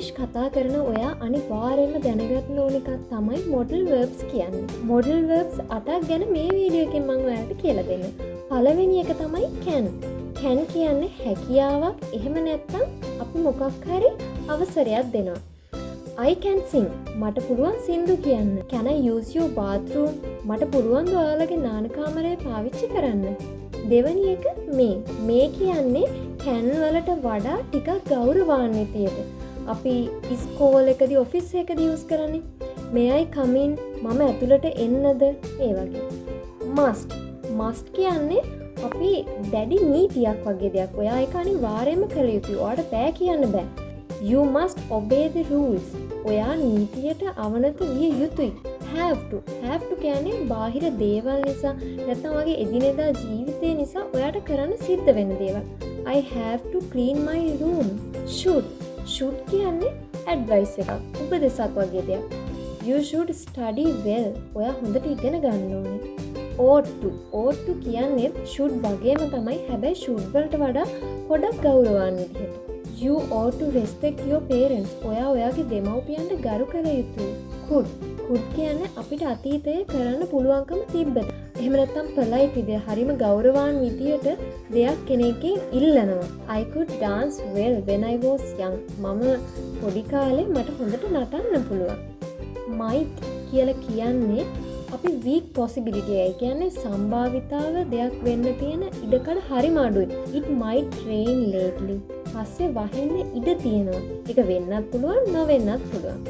ඉංග්‍රීසි කතා කරන ඔයා අනිවාර්යයෙන්ම දැනගන්න ඕන එකක් තමයි modal verbs කියන්නේ. modal verbs 8ක් ගැන මේ වීඩියෝ එකෙන් මම ඔයාලට කියලා දෙන්නම්. පළවෙනි එක තමයි can. can කියන්නේ හැකියාවක්. එහෙම නැත්නම් අපි මොකක් හරි අවසරයක් දෙනවා. I can sing. මට පුළුවන් සින්දු කියන්න. Can I use your bathroom? මට පුළුවන් ඔයාලගේ නාන කාමරය පාවිච්චි කරන්න. දෙවැනි එක මේ කියන්නේ can වලට වඩා ටිකක් ගෞරවාන්විතයට. අපි ඉස්කෝල එකදී ඔෆිස් එකදී යූස් කරන්නේ. May I come in? මම ඇතුළට එන්නද? ඒ වගේ. must කියන්නේ අපි දැඩි නීතියක් වගේ දෙයක්. ඔයා ඒක අනිවාර්යයෙන්ම කළ යුතුයි. ඔයාට බෑ කියන්න බෑ. You must obey the rules. ඔයා නීතියට අවනත විය යුතුයි. have to කියන්නේ බාහිර දේවල් නිසා නැත්නම් වගේ එදිනෙදා ජීවිතේ නිසා ඔයාට කරන්න සිද්ධ වෙන දේවල්. I have to clean my room. should කියන්නේ advice එකක්. උපදෙසක් වගේ දෙයක්. You should study well. ඔයා හොඳට ඉගෙන ගන්න ඕනේ. ought to කියන්නේ should වගේම තමයි. හැබැයි should වලට වඩා පොඩක් ගෞරවාන්විතයට. You ought to respect your parents. ඔයා ඔයාගේ දෙමව්පියන්ට ගරු කළ යුතුයි. could කියන්නේ අපිට අතීතයේ කරන්න පුළුවන්කම තිබ්බද. එහෙම නැත්නම් polite විදිය හරිම ගෞරවාන්විතයට දෙයක් කෙනෙක්ගෙන් ඉල්ලනවා. I could dance well when I was young. මම පොඩි කාලේ මට හොඳට නටන්න පුළුවන්. might කියලා කියන්නේ අපි weak possibility එක කියන්නේ සම්භාවිතාව දෙයක් වෙන්න තියෙන ඉඩකඩ හරිම අඩුයි. It might rain lately. පස්සේ වහෙන්න ඉඩ තියෙනවා. ඒක වෙන්නත් පුළුවන් නොවෙන්නත් පුළුවන්.